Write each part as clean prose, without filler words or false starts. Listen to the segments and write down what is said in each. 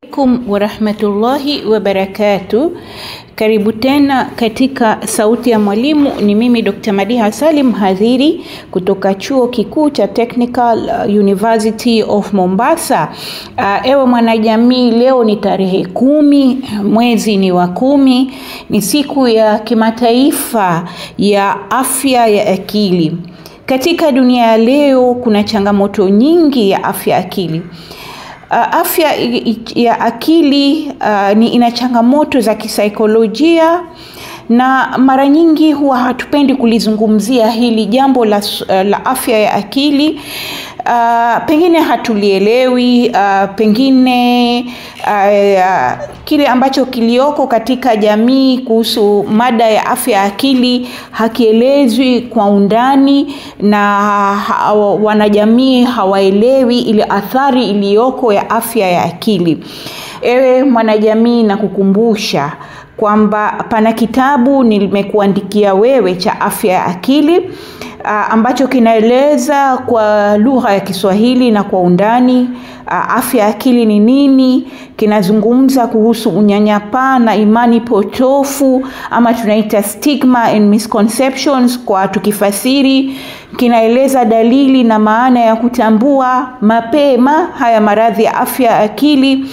Assalamualaikum warahmatullahi wabarakatuh. Karibu tena katika Sauti ya Mwalimu. Ni mimi Dr. Madiha Salim, mhadhiri kutoka Chuo Kikuu cha Technical University of Mombasa. Ewe mwanajamii, leo ni tarehe 10, mwezi ni wa 10, ni siku ya kimataifa ya afya ya akili. Katika dunia ya leo kuna changamoto nyingi ya afya ya akili. Afya ya akili ina changamoto za kisaikolojia, na mara nyingi huwa hatupendi kulizungumzia hili jambo la afya ya akili. Pengine hatulielewi, pengine kile ambacho kilioko katika jamii kuhusu mada ya afya ya akili hakielezwi kwa undani, na wanajamii hawaelewi ile athari iliyoko ya afya ya akili. Ewe mwanajamii, na kukumbusha kwamba pana kitabu nimekuandikia wewe cha afya ya akili, ambacho kinaeleza kwa lugha ya Kiswahili na kwa undani afya ya akili ni nini. Kinazungumza kuhusu unyanyapaa na imani potofu, ama tunaita stigma and misconceptions kwa tukifasiri. Kinaeleza dalili na maana ya kutambua mapema haya maradhi ya afya ya akili.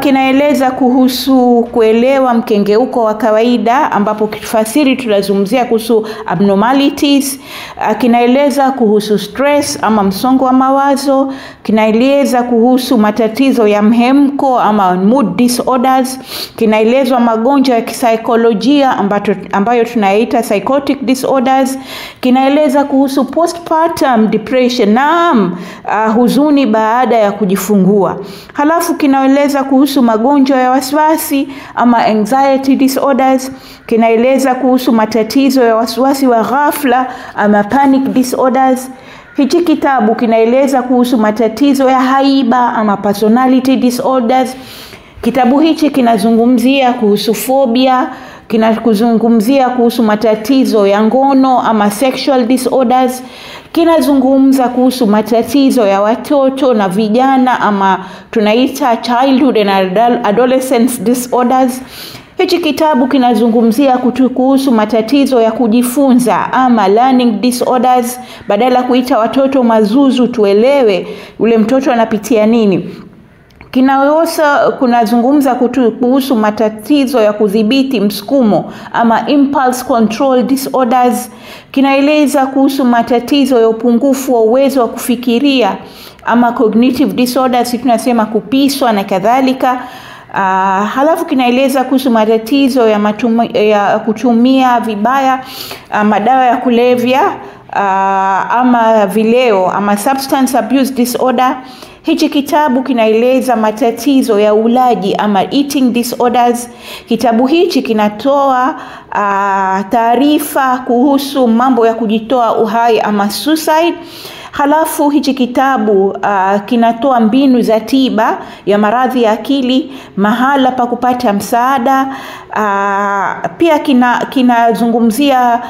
Kinaeleza kuhusu kuelewa mkengeuko wa kawaida, ambapo kifasiri tunazungumzia kuhusu abnormalities. Kinaeleza kuhusu stress ama msongo wa mawazo. Kinaeleza kuhusu matatizo ya mhemko ama mood disorders. Kinaelezwa magonjwa ya kisaikolojia ambayo tunaita psychotic disorders. Kinaeleza kuhusu postpartum depression, naam, huzuni baada ya kujifungua. Halafu kinaeleza kuhusu magonjwa ya wasiwasi ama anxiety disorders. Kinaeleza kuhusu matatizo ya wasiwasi wa ghafla ama panic disorders. Hichi kitabu kinaeleza kuhusu matatizo ya haiba ama personality disorders. Kitabu hichi kinazungumzia kuhusu phobia, kinazungumzia kuhusu matatizo ya ngono ama sexual disorders. Kinazungumza kuhusu matatizo ya watoto na vijana ama tunaita childhood and adolescence disorders. Hichi kitabu kinazungumzia kuhusu matatizo ya kujifunza ama learning disorders. Badala kuita watoto mazuzu, tuelewe ule mtoto anapitia nini. Kunazungumza kuhusu matatizo ya kudhibiti msukumo ama impulse control disorders. Kinaeleza kuhusu matatizo ya upungufu wa uwezo wa kufikiria ama cognitive disorders, tunasema kupiswa na kadhalika. Halafu kinaeleza kuhusu matatizo ya kutumia vibaya madawa ya kulevya ama vileo ama substance abuse disorder. Hichi kitabu kinaeleza matatizo ya ulaji ama eating disorders. Kitabu hichi kinatoa taarifa kuhusu mambo ya kujitoa uhai ama suicide. Halafu hichi kitabu kinatoa mbinu za tiba ya maradhi ya akili, mahala pa kupata msaada. Pia kinazungumzia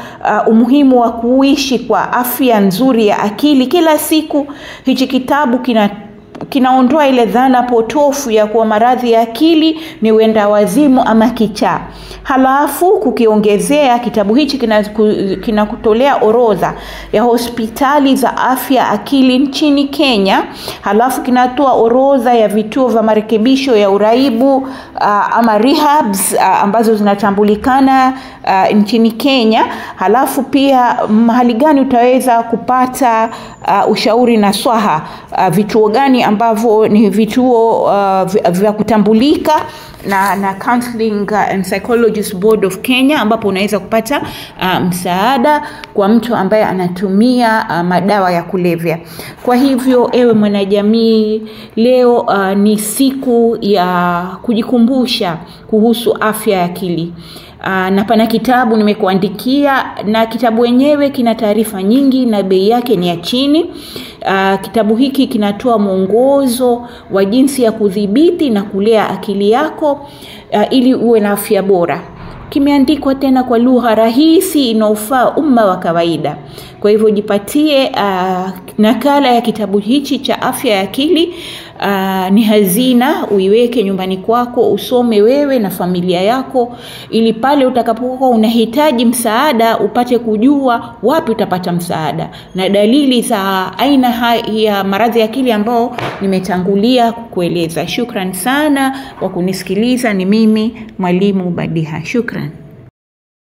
umuhimu wa kuishi kwa afya nzuri ya akili kila siku. Hichi kitabu kinaondoa ile dhana potofu ya kuwa maradhi ya akili ni wenda wazimu ama kichaa. Halafu kukiongezea, kitabu hichi kinakutolea orodha ya hospitali za afya akili nchini Kenya. Halafu kinatoa orodha ya vituo vya marekebisho ya uraibu ama rehabs ambazo zinatambulikana nchini Kenya. Halafu pia mahali gani utaweza kupata ushauri na swaha, vituo gani ambavyo ni vituo vya kutambulika na Counseling and Psychologist Board of Kenya, ambapo unaweza kupata msaada kwa mtu ambaye anatumia madawa ya kulevya. Kwa hivyo ewe mwanajamii, leo ni siku ya kujikumbusha kuhusu afya ya akili. Na pana kitabu nimekuandikia, na kitabu wenyewe kina taarifa nyingi na bei yake ni ya chini. Kitabu hiki kinatoa mwongozo wa jinsi ya kudhibiti na kulea akili yako ili uwe na afya bora. Kimeandikwa tena kwa lugha rahisi inayofaa umma wa kawaida. Kwa hivyo jipatie nakala ya kitabu hichi cha afya ya akili. ni hazina, uiweke nyumbani kwako, usome wewe na familia yako, ili pale utakapokuwa unahitaji msaada upate kujua wapi utapata msaada na dalili za aina ya maradhi ya akili ambao nimetangulia kukueleza. Shukran sana kwa kunisikiliza. Ni mimi Mwalimu Badiha. Shukran.